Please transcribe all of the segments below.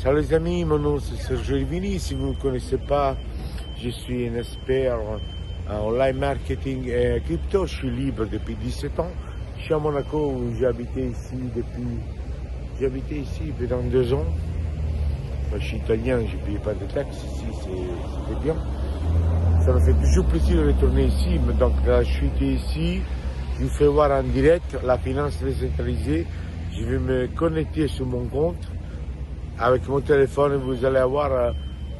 Ciao les amis, mon nom c'est Sergio Livini. Si vous ne me connaissez pas, je suis un expert en online marketing et crypto. Je suis libre depuis 17 ans. Je suis à Monaco où j'ai habité ici pendant 2 ans. Moi, je suis italien, je ne paye pas de taxes ici, c'était bien. Ça me fait toujours plaisir de retourner ici. Donc là, je suis ici. Je vous fais voir en direct la finance décentralisée. Je vais me connecter sur mon compte. Avec mon téléphone, vous allez avoir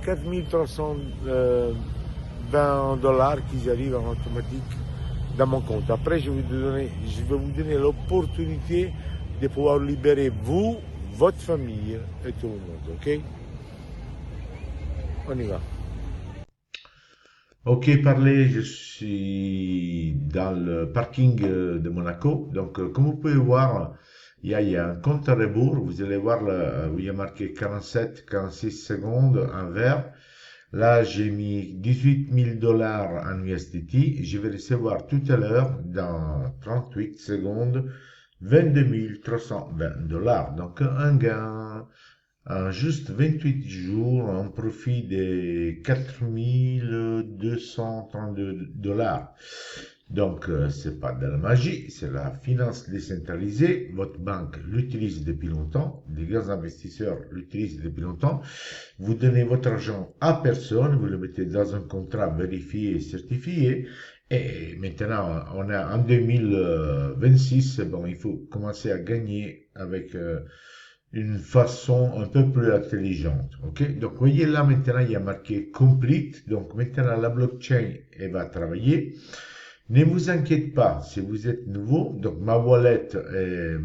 4320 dollars qui arrivent en automatique dans mon compte. Après, je vais vous donner l'opportunité de pouvoir libérer vous, votre famille et tout le monde. Ok? On y va. Ok, parler, je suis dans le parking de Monaco. Donc, comme vous pouvez voir, il y a un compte à rebours. Vous allez voir où il y a marqué 47, 46 secondes en vert. Là, j'ai mis 18 000 dollars en USDT. Je vais recevoir tout à l'heure, dans 38 secondes, 22 320 dollars. Donc, un gain en juste 28 jours, on profite des 4232 dollars. Donc, c'est pas de la magie, c'est la finance décentralisée. Votre banque l'utilise depuis longtemps, les grands investisseurs l'utilisent depuis longtemps. Vous donnez votre argent à personne, vous le mettez dans un contrat vérifié et certifié. Et maintenant, on est en 2026, bon, il faut commencer à gagner avec une façon un peu plus intelligente. Ok, donc, vous voyez là maintenant, il y a marqué complete. Donc, maintenant, la blockchain, elle va travailler. Ne vous inquiétez pas si vous êtes nouveau. Donc, ma wallet,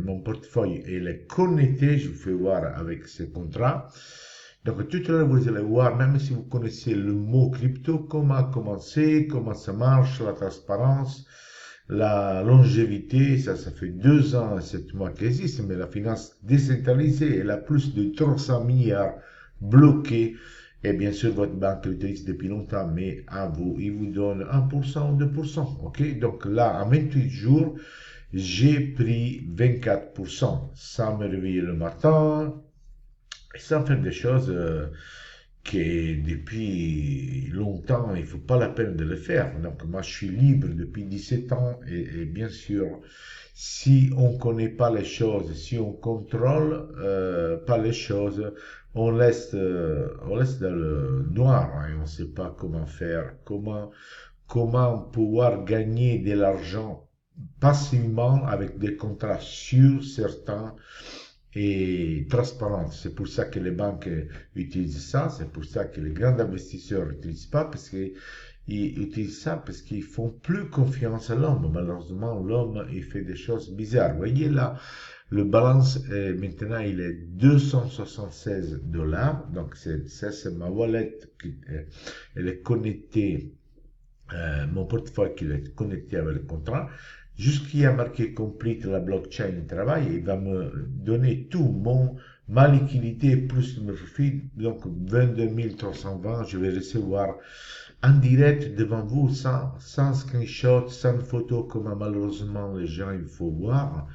mon portefeuille, elle est connecté. Je vous fais voir avec ce contrat. Donc, tout à l'heure, vous allez voir, même si vous connaissez le mot crypto, comment commencer, comment ça marche, la transparence, la longévité. Ça fait 2 ans et 7 mois qu'elle existe, mais la finance décentralisée, elle a plus de 300 milliards bloqués. Et bien sûr, votre banque l'utilise depuis longtemps, mais à vous, il vous donne 1% ou 2%. OK? Donc là, en 28 jours, j'ai pris 24% sans me réveiller le matin, sans faire des choses que depuis longtemps, il ne faut pas la peine de le faire. Donc moi, je suis libre depuis 17 ans et bien sûr, si on ne connaît pas les choses, si on contrôle pas les choses, on laisse dans le noir, hein, et on ne sait pas comment faire, comment pouvoir gagner de l'argent passivement avec des contrats sûrs, certains et transparents. C'est pour ça que les banques utilisent ça, c'est pour ça que les grands investisseurs n'utilisent pas, parce qu'ils utilisent ça parce qu'ils font plus confiance à l'homme. Malheureusement, l'homme, il fait des choses bizarres. Vous voyez là, le balance, maintenant, il est 276 dollars. Donc, ça, c'est ma wallet qui, elle est connectée, mon portefeuille qui est connecté avec le contrat. Jusqu'il y a marqué complete, la blockchain travaille, il va me donner ma liquidité plus le profit. Donc, 22 320, je vais recevoir en direct devant vous, sans screenshot, sans photo, comme malheureusement les gens, il faut voir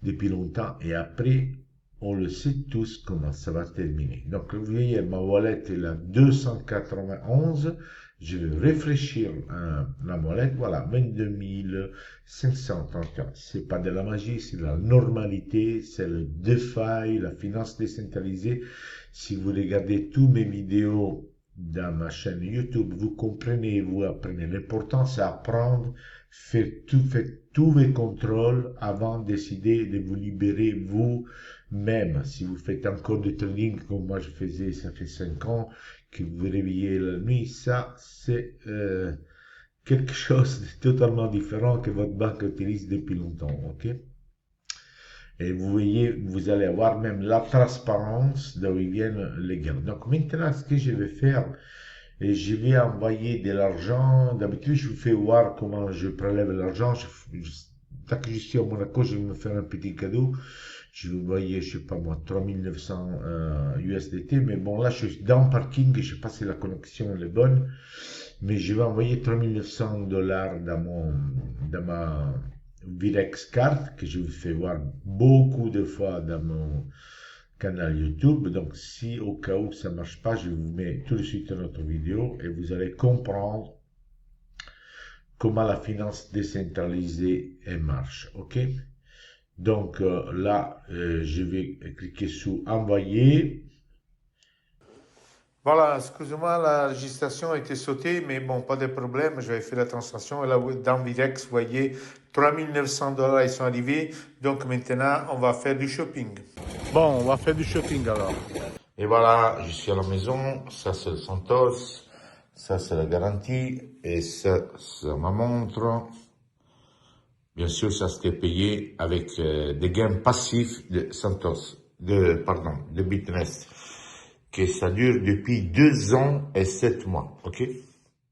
depuis longtemps. Et après, on le sait tous comment ça va terminer. Donc, vous voyez, ma wallet est là 291. Je vais réfléchir la wallet. Voilà, 22 531. C'est pas de la magie, c'est de la normalité. C'est le DeFi, la finance décentralisée. Si vous regardez tous mes vidéos dans ma chaîne YouTube, vous comprenez, vous apprenez. L'important, c'est apprendre, faites tous vos contrôles avant de décider de vous libérer vous-même. Si vous faites encore du trading comme moi je faisais, ça fait 5 ans, que vous vous réveillez la nuit, ça c'est quelque chose de totalement différent que votre banque utilise depuis longtemps. Ok? Et vous voyez, vous allez avoir même la transparence d'où ils viennent les gains. Donc maintenant, ce que je vais faire, et je vais envoyer de l'argent. D'habitude, je vous fais voir comment je prélève l'argent. Tant que je suis à Monaco, je vais me faire un petit cadeau. Je vais envoyer, je sais pas moi, 3900 USDT. Mais bon, là, je suis dans le parking et je sais pas si la connexion est bonne. Mais je vais envoyer 3900 dollars dans ma Virex carte que je vous fais voir beaucoup de fois dans mon canal YouTube. Donc, si au cas où ça marche pas, je vous mets tout de suite une autre vidéo et vous allez comprendre comment la finance décentralisée marche. OK? Donc là, je vais cliquer sur envoyer. Voilà, excusez-moi, la législation a été sautée, mais bon, pas de problème, j'avais fait la transaction. Et là, dans Videx, vous voyez, 3900 $, ils sont arrivés. Donc maintenant, on va faire du shopping. Bon, on va faire du shopping alors. Et voilà, je suis à la maison. Ça, c'est le Santos. Ça, c'est la garantie. Et ça, c'est ma montre. Bien sûr, ça s'était payé avec des gains passifs de Santos, de Bitnest, que ça dure depuis 2 ans et 7 mois, ok?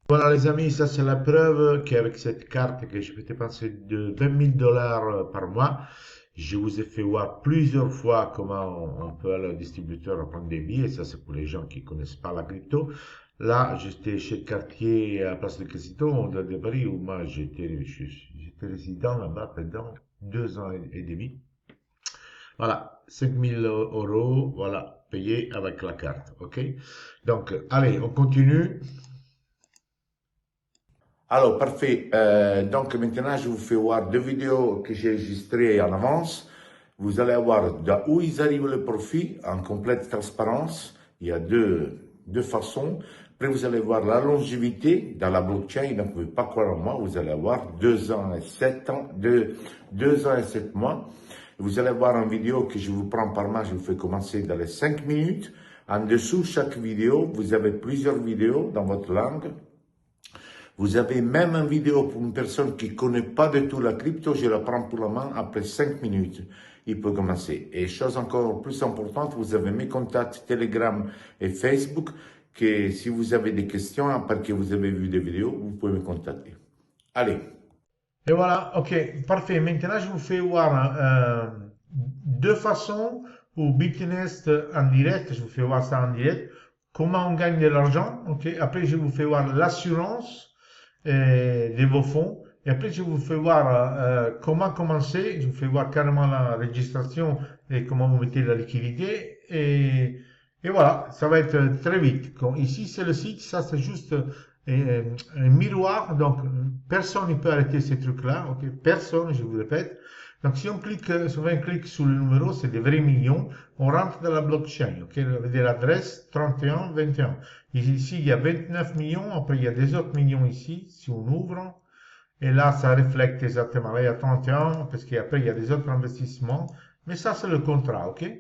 Voilà les amis, ça c'est la preuve qu'avec cette carte que je peux dépenser de 20 000 $ par mois, je vous ai fait voir plusieurs fois comment on peut aller au distributeur prendre des billets. Ça c'est pour les gens qui connaissent pas la crypto. Là, j'étais chez Cartier à Place de Casito, de Paris, où moi j'étais résident là-bas pendant 2 ans et demi. Voilà, 5 000 €, voilà, payé avec la carte, ok? Donc, allez, on continue. Alors, parfait. Donc maintenant, je vous fais voir 2 vidéos que j'ai enregistrées en avance. Vous allez voir d'où ils arrivent le profit en complète transparence. Il y a deux façons. Après, vous allez voir la longévité dans la blockchain. Donc, vous ne pouvez pas croire en moi. Vous allez voir 2 ans et 7 ans, 2 ans et 7 mois. Vous allez voir une vidéo que je vous prends par main. Je vous fais commencer dans les 5 minutes. En dessous, chaque vidéo, vous avez plusieurs vidéos dans votre langue. Vous avez même une vidéo pour une personne qui ne connaît pas du tout la crypto, je la prends pour la main après 5 minutes. Il peut commencer. Et chose encore plus importante, vous avez mes contacts Telegram et Facebook, que si vous avez des questions, après que vous avez vu des vidéos, vous pouvez me contacter. Allez. Et voilà, ok, parfait. Maintenant, je vous fais voir 2 façons pour Bitnest en direct. Je vous fais voir ça en direct. Comment on gagne de l'argent, ok. Après, je vous fais voir l'assurance de vos fonds. Et après, je vous fais voir comment commencer. Je vous fais voir carrément la registration et comment vous mettez la liquidité. Et voilà, ça va être très vite. Ici, c'est le site. Ça, c'est juste un miroir. Donc, personne ne peut arrêter ces trucs-là. Ok, personne, je vous répète. Donc, si on clique, sur le numéro, c'est des vrais millions. On rentre dans la blockchain. Ok, vous avez l'adresse 3121. Ici, il y a 29 millions. Après, il y a des autres millions ici, si on ouvre. Et là, ça reflète exactement. Là, il y a 31, parce qu'après, il y a des autres investissements. Mais ça, c'est le contrat, ok?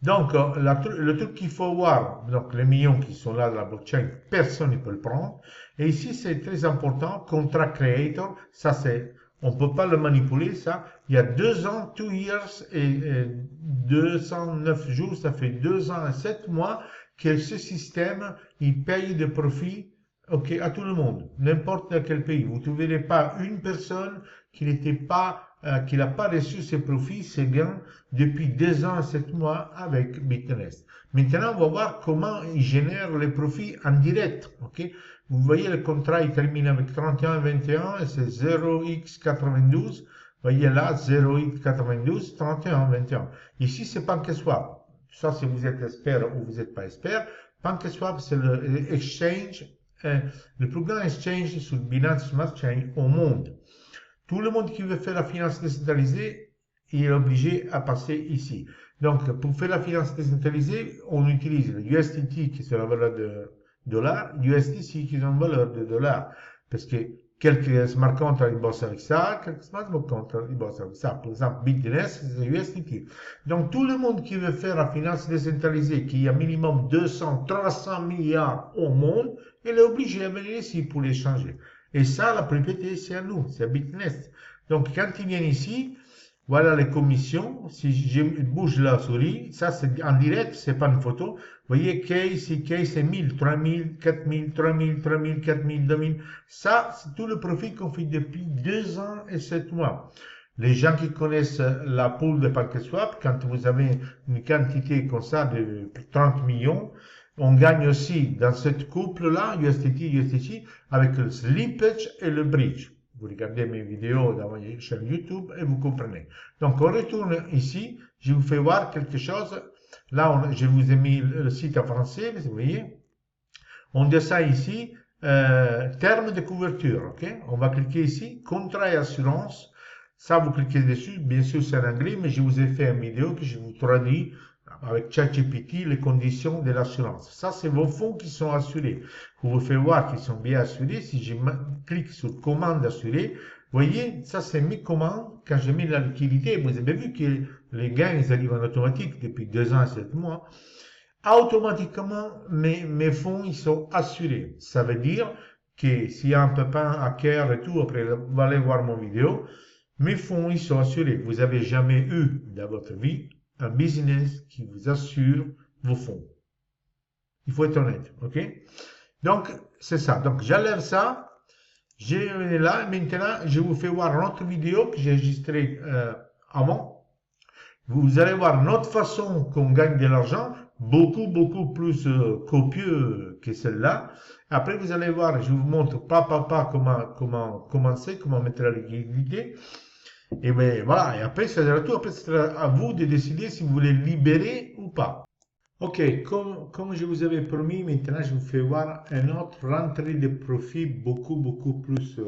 Donc, le truc qu'il faut voir, donc les millions qui sont là dans la blockchain, personne ne peut le prendre. Et ici, c'est très important, contract creator, ça c'est, on peut pas le manipuler, ça. Il y a 2 ans, 2 years et 209 jours, ça fait 2 ans et 7 mois que ce système, il paye des profits, ok, à tout le monde, n'importe dans quel pays. Vous ne trouverez pas une personne qui n'était pas qui n'a pas reçu ses profits, ses gains depuis 2 ans et 7 mois avec Bitnest. Maintenant, on va voir comment il génère les profits en direct. Ok, vous voyez, le contrat il termine avec 31,21 et c'est 0x92. Vous voyez là, 0x92, 31,21. Ici, c'est PancakeSwap. Ça, si vous êtes expert ou vous n'êtes pas expert, PancakeSwap, c'est le exchange, le plus grand exchange sur Binance Smart Chain au monde. Tout le monde qui veut faire la finance décentralisée, il est obligé à passer ici. Donc, pour faire la finance décentralisée, on utilise le USDT qui est la valeur de dollar, USDC qui est une valeur de dollar. Parce que quelques smart contracts ils bossent avec ça, quelques smart contracts ils bossent avec ça. Par exemple, Bitnest, c'est USDT. Donc, tout le monde qui veut faire la finance décentralisée, qui a minimum 200, 300 milliards au monde, il est obligé à venir ici pour les changer. Et ça, la propriété, c'est à nous, c'est à Bitnest. Donc, quand ils viennent ici, voilà les commissions. Si je bouge la souris, ça c'est en direct, c'est pas une photo. Vous voyez, case, c'est 1000, 3000, 4000, 3000, 3000, 4000, 2000. Ça, c'est tout le profit qu'on fait depuis 2 ans et 7 mois. Les gens qui connaissent la pool de PancakeSwap, quand vous avez une quantité comme ça de 30 millions, on gagne aussi dans cette couple-là, USDT, avec le slippage et le bridge. Vous regardez mes vidéos dans ma chaîne YouTube et vous comprenez. Donc, on retourne ici. je vous fais voir quelque chose. Là, je vous ai mis le site en français, vous voyez. On descend ici, terme de couverture, ok? On va cliquer ici, contrat et assurance. Ça, vous cliquez dessus. Bien sûr, c'est en anglais, mais je vous ai fait une vidéo que je vous traduis avec ChatGPT les conditions de l'assurance. Ça, c'est vos fonds qui sont assurés. Vous vous faites voir qu'ils sont bien assurés. Si je clique sur commande assurée, vous voyez, ça, c'est mes commandes. Quand j'ai mis la liquidité, vous avez vu que les gains, ils arrivent en automatique depuis 2 ans et 7 mois. Automatiquement, mes fonds, ils sont assurés. Ça veut dire que s'il y a un pépin, hacker et tout, après, vous allez voir mon vidéo, mes fonds, ils sont assurés. Vous n'avez jamais eu dans votre vie un business qui vous assure vos fonds. Il faut être honnête, ok? Donc, c'est ça. Donc, j'enlève ça. J'ai là. Maintenant, je vous fais voir une autre vidéo que j'ai enregistrée avant. Vous allez voir notre façon qu'on gagne de l'argent, beaucoup plus copieux que celle-là. Après, vous allez voir, je vous montre pas comment commencer, comment mettre la liquidité. Et bien voilà, et après, c'est à tout. Après, c'est à vous de décider si vous voulez libérer ou pas. Ok, comme je vous avais promis, maintenant, je vous fais voir un autre rentrée de profit beaucoup plus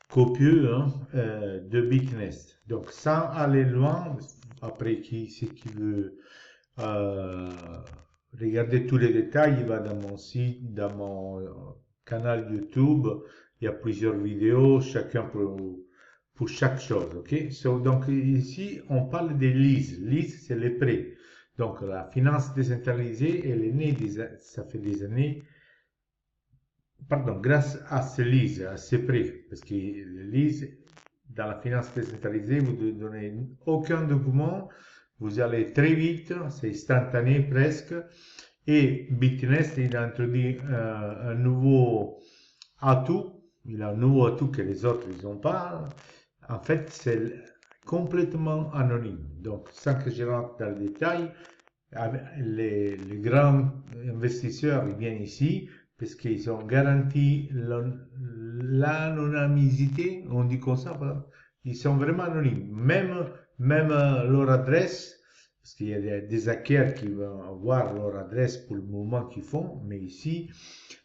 copieux de Bitnest. Donc, sans aller loin, après, qui veut regarder tous les détails, il va dans mon site, dans mon canal YouTube. Il y a plusieurs vidéos, chacun pour chaque chose. Ok? Donc, ici, on parle des leases. Lease, c'est les prêts. Donc, la finance décentralisée, elle est née, ça fait des années, pardon, grâce à ces leases, à ces prêts. Parce que les leases, dans la finance décentralisée, vous ne donnez aucun document, vous allez très vite, c'est instantané presque. Et Bitnest, il a introduit un nouveau atout, il a un nouveau atout que les autres, ils n'ont pas. En fait, c'est complètement anonyme. Donc, sans que je rentre dans le détail, les grands investisseurs, ils viennent ici parce qu'ils ont garanti l'anonymité, on dit comme ça, ils sont vraiment anonymes. Même leur adresse, parce qu'il y a des hackers qui vont avoir leur adresse pour le mouvement qu'ils font, mais ici,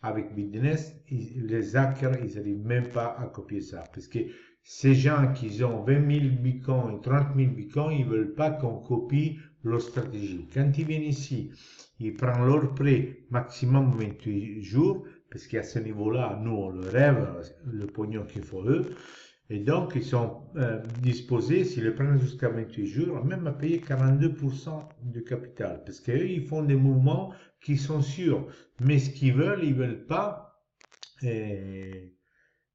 avec Bitnest, les hackers, ils n'arrivent même pas à copier ça, parce que ces gens qui ont 20 000 bitcoins et 30 000 bitcoins, ils ne veulent pas qu'on copie leur stratégie. Quand ils viennent ici, ils prennent leur prêt maximum 28 jours, parce qu'à ce niveau-là, nous, on le rêve, le pognon qu'il faut eux. Et donc, ils sont disposés, s'ils le prennent jusqu'à 28 jours, même à payer 42% du capital. Parce qu'eux, ils font des mouvements qui sont sûrs. Mais ce qu'ils veulent, ils ne veulent pas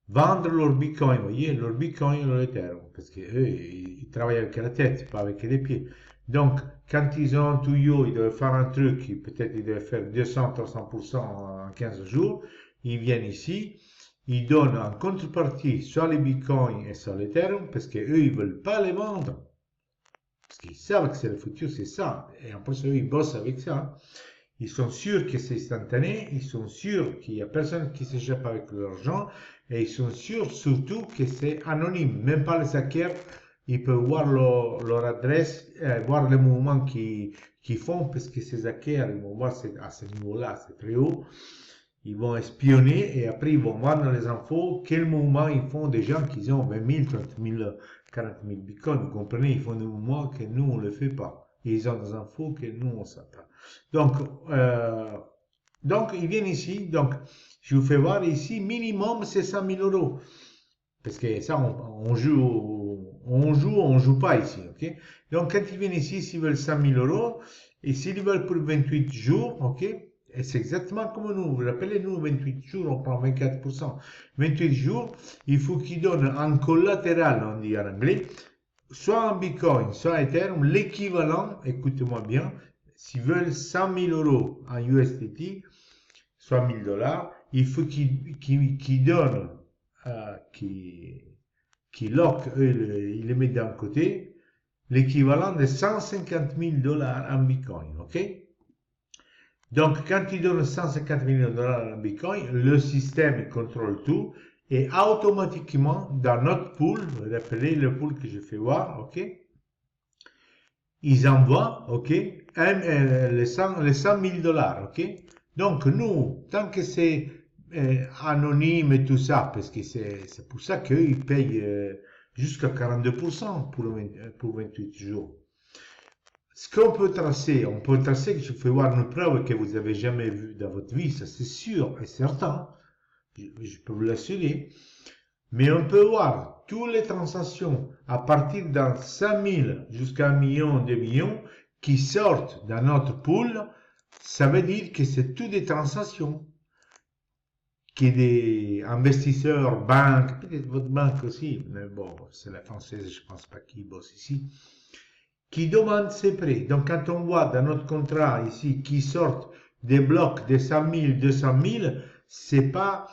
vendre leur bitcoin. Vous voyez, leur bitcoin et leur Ethereum. Parce qu'eux, ils travaillent avec la tête, pas avec les pieds. Donc, quand ils ont un tuyau, ils doivent faire un truc, peut-être ils doivent faire 200-300% en 15 jours. Ils viennent ici. Ils donnent en contrepartie soit les bitcoins et soit l'Ethereum parce qu'eux, ils ne veulent pas les vendre. Parce qu'ils savent que c'est le futur, c'est ça. Et en plus, eux, ils bossent avec ça. Ils sont sûrs que c'est instantané. Ils sont sûrs qu'il n'y a personne qui s'échappe avec leur argent. Et ils sont sûrs surtout que c'est anonyme. Même pas les hackers, ils peuvent voir leur adresse, voir les mouvements qu'ils font parce que ces hackers, ils vont voir à ce niveau-là, c'est très haut. Ils vont espionner et après ils vont voir dans les infos quel mouvement ils font des gens qui ont 20 000, 30 000, 40 000 bitcoins. Vous comprenez, ils font des mouvements que nous on ne le fait pas. Et ils ont des infos que nous on s'attend. Donc ils viennent ici. Donc je vous fais voir ici, minimum c'est 100 000 euros. Parce que ça on joue pas ici. Ok. Donc quand ils viennent ici, s'ils veulent 100 000 euros et s'ils veulent pour 28 jours, ok. Et c'est exactement comme nous. Vous vous rappelez, nous, 28 jours, on prend 24%. 28 jours, il faut qu'ils donnent en collatéral, on dit en anglais, soit en Bitcoin, soit en Ethereum, l'équivalent, écoutez-moi bien, s'ils veulent 100 000 euros en USDT, soit 1000 $, il faut qu'ils donnent, qu'ils lock, eux, ils les mettent d'un côté, l'équivalent de 150 000 $ en Bitcoin, ok? Donc, quand ils donnent 150 millions de dollars en Bitcoin, le système contrôle tout et automatiquement, dans notre pool, vous rappelez le pool que je fais voir, ok? ils envoient, ok, les 100 000 $, ok. Donc, nous, tant que c'est anonyme et tout ça, parce que c'est pour ça qu'ils payent jusqu'à 42% pour 28 jours. Ce qu'on peut tracer, on peut tracer que je fais voir une preuve que vous avez jamais vu dans votre vie, ça c'est sûr et certain, je peux vous l'assurer. Mais on peut voir toutes les transactions à partir d'un 5 000 jusqu'à 1 million, 2 millions qui sortent dans notre pool. Ça veut dire que c'est toutes des transactions que des investisseurs, banques, peut-être votre banque aussi, mais bon, c'est la française, je pense pas qu'ils bossent ici, qui demandent ces prêts. Donc quand on voit dans notre contrat ici qui sortent des blocs de 100 000, 200 000, c'est pas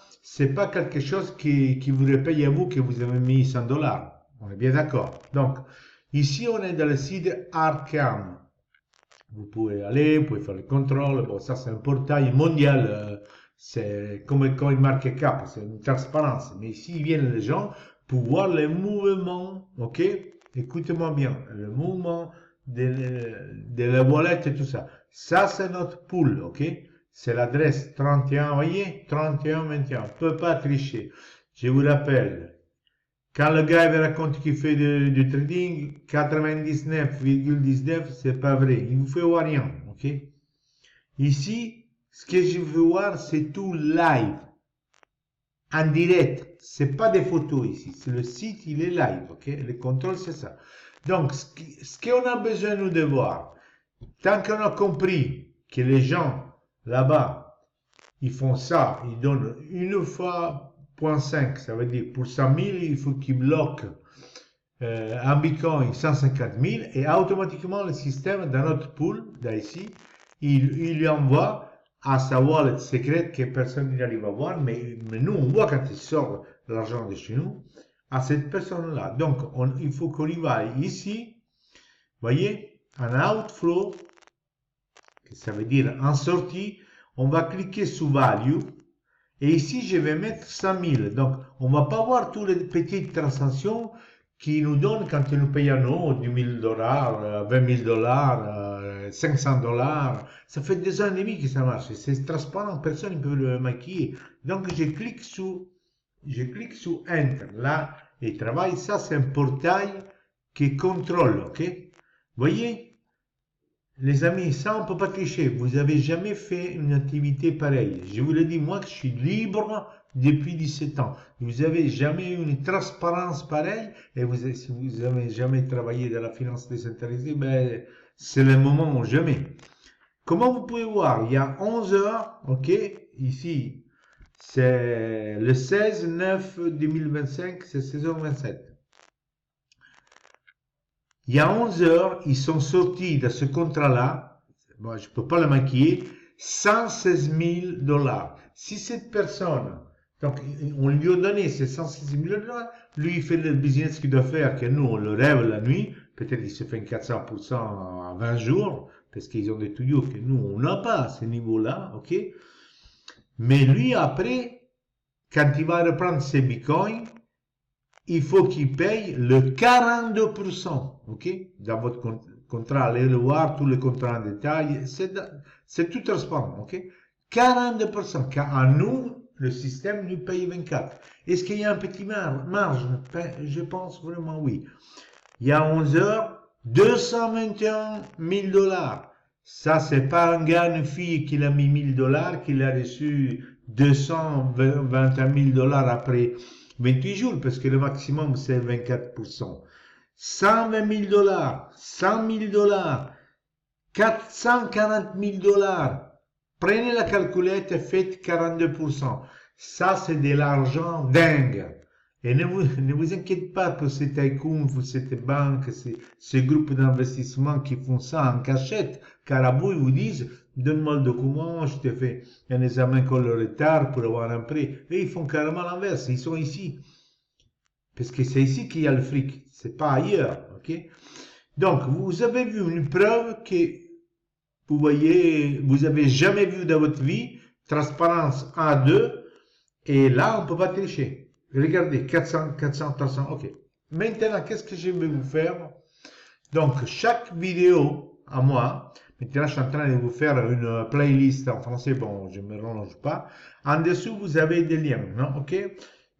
quelque chose qui vous repaye à vous que vous avez mis 100 $. On est bien d'accord. Donc, ici, on est dans le site Arkham. Vous pouvez aller, vous pouvez faire le contrôle. Bon, ça, c'est un portail mondial. C'est comme CoinMarketCap. C'est une transparence. Mais ici, viennent les gens pour voir les mouvements. OK? Écoutez-moi bien. Le mouvement de la wallet et tout ça. Ça, c'est notre pool. OK? C'est l'adresse 31, voyez, 3121. On ne peut pas tricher. Je vous rappelle, quand le gars il raconte qu'il fait du trading, 99,19, c'est pas vrai. Il vous fait voir rien, ok? Ici, ce que je veux voir, c'est tout live, en direct. C'est pas des photos ici. C'est le site, il est live, ok? Le contrôle, c'est ça. Donc, ce qu'on a besoin, nous, de voir, tant qu'on a compris que les gens là-bas, ils font ça, ils donnent une fois 0.5, ça veut dire pour 100 000, il faut qu'ils bloquent un Bitcoin 150 000 et automatiquement le système dans notre pool, d'ici, il lui envoie à sa wallet secrète que personne n'arrive à voir, mais nous on voit quand il sort l'argent de chez nous à cette personne-là. Donc il faut qu'on y va ici, voyez, en outflow, ça veut dire en sortie, on va cliquer sur Value et ici je vais mettre 100 000. Donc on va pas voir toutes les petites transactions qui nous donnent quand ils nous payent à nous 10 000 $, 20 000 $, 500 $. Ça fait 2 ans et demi que ça marche. C'est transparent, personne ne peut le maquiller. Donc je clique sur Enter. Là, il travaille. Ça, c'est un portail qui contrôle. Ok? Voyez? Les amis, ça on peut pas tricher. Vous avez jamais fait une activité pareille. Je vous le dis, moi, que je suis libre depuis 17 ans. Vous avez jamais eu une transparence pareille. Et si vous avez jamais travaillé dans la finance décentralisée, ben, c'est le moment jamais. Comment vous pouvez voir? Il y a 11 heures, ok? Ici, c'est le 16/9/2025, c'est 16h27. Il y a 11 heures, ils sont sortis de ce contrat-là, moi je ne peux pas le maquiller, 116 000 $. Si cette personne, donc on lui a donné ces 116 000 $, lui il fait le business qu'il doit faire, que nous on le rêve la nuit, peut-être il se fait 400% en 20 jours, parce qu'ils ont des tuyaux que nous on n'a pas à ce niveau-là, ok? Mais lui après, quand il va reprendre ses bitcoins, il faut qu'il paye le 42%, ok? Dans votre contrat, allez le voir, tous les contrats en détail, c'est tout transparent, ok? 42%, car à nous, le système nous paye 24%. Est-ce qu'il y a un petit marge? Je pense vraiment oui. Il y a 11 heures, 221 000 $. Ça, c'est pas un gars, une fille qui a mis 1 000 $, qu'il a reçu 221 000 $ après 28 jours, parce que le maximum, c'est 24%. 120 000 $, 100 000 $, 440 000 $. Prenez la calculette et faites 42%. Ça, c'est de l'argent dingue. Et ne vous inquiétez pas pour ces tycoons, pour cette banque, ces groupes d'investissement qui font ça en cachette, car à vous, ils vous disent, donne-moi le document, je te fais un examen con le retard pour avoir un prêt. Et ils font carrément l'inverse, ils sont ici. Parce que c'est ici qu'il y a le fric, c'est pas ailleurs, ok? Donc, vous avez vu une preuve que, vous voyez, vous avez jamais vu dans votre vie, transparence 1, 2, et là, on peut pas tricher. Regardez, 400, 300, ok. Maintenant, qu'est-ce que je vais vous faire? Donc, chaque vidéo à moi, maintenant je suis en train de vous faire une playlist en français, bon, je ne me range pas. En dessous, vous avez des liens, non? Ok?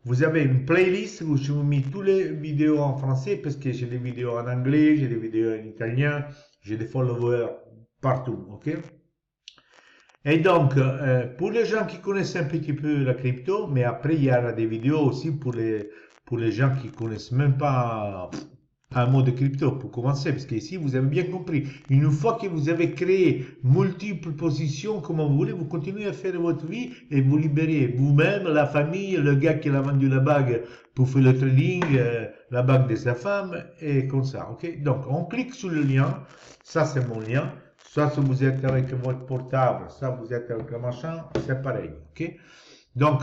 Vous avez une playlist où je vous mets toutes les vidéos en français parce que j'ai des vidéos en anglais, j'ai des vidéos en italien, j'ai des followers partout, ok? Et donc, pour les gens qui connaissent un petit peu la crypto, mais après, il y aura des vidéos aussi pour les gens qui connaissent même pas un mot de crypto pour commencer, parce qu'ici, vous avez bien compris, une fois que vous avez créé multiples positions, comme vous voulez, vous continuez à faire votre vie et vous libérez vous-même, la famille, le gars qui a vendu la bague pour faire le trading, la bague de sa femme, et comme ça, ok? Donc, on clique sur le lien, ça c'est mon lien. Soit si vous êtes avec votre portable, soit vous êtes avec le machin, c'est pareil, ok? Donc,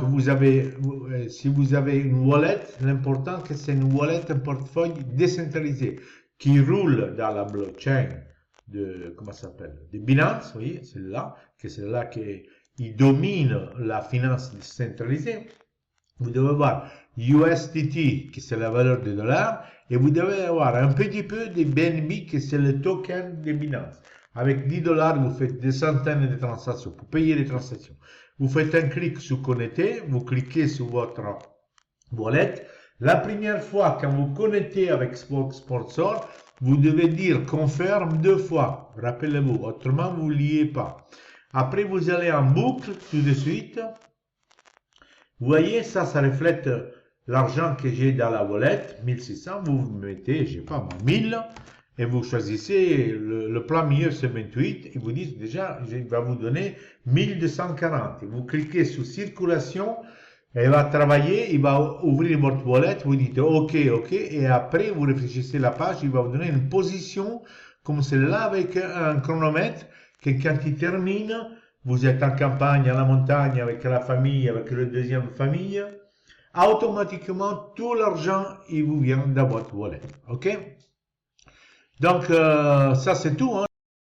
si vous avez une wallet, l'important que c'est une wallet, un portefeuille décentralisé qui roule dans la blockchain comment ça s'appelle? De Binance, oui, celle-là, que c'est là qui domine la finance décentralisée. Vous devez avoir USDT, qui c'est la valeur du dollar, et vous devez avoir un petit peu de BNB, qui c'est le token de Binance. Avec 10 $, vous faites des centaines de transactions pour payer les transactions. Vous faites un clic sur connecter, vous cliquez sur votre wallet. La première fois, quand vous connectez avec Sponsor, vous devez dire confirme 2 fois. Rappelez-vous, autrement vous ne liez pas. Après, vous allez en boucle tout de suite. Vous voyez, ça reflète l'argent que j'ai dans la wallet, 1600. Vous mettez, je sais pas, 1000. Et vous choisissez le plan milieu, c'est 28, et vous dites déjà, il va vous donner 1240. Et vous cliquez sur circulation, et il va travailler, il va ouvrir votre wallet, vous dites OK, et après vous réfléchissez la page, il va vous donner une position comme celle-là avec un chronomètre, que quand il termine, vous êtes en campagne, à la montagne, avec la famille, avec la deuxième famille, automatiquement, tout l'argent, il vous vient dans votre wallet. OK? Donc, ça c'est tout, hein.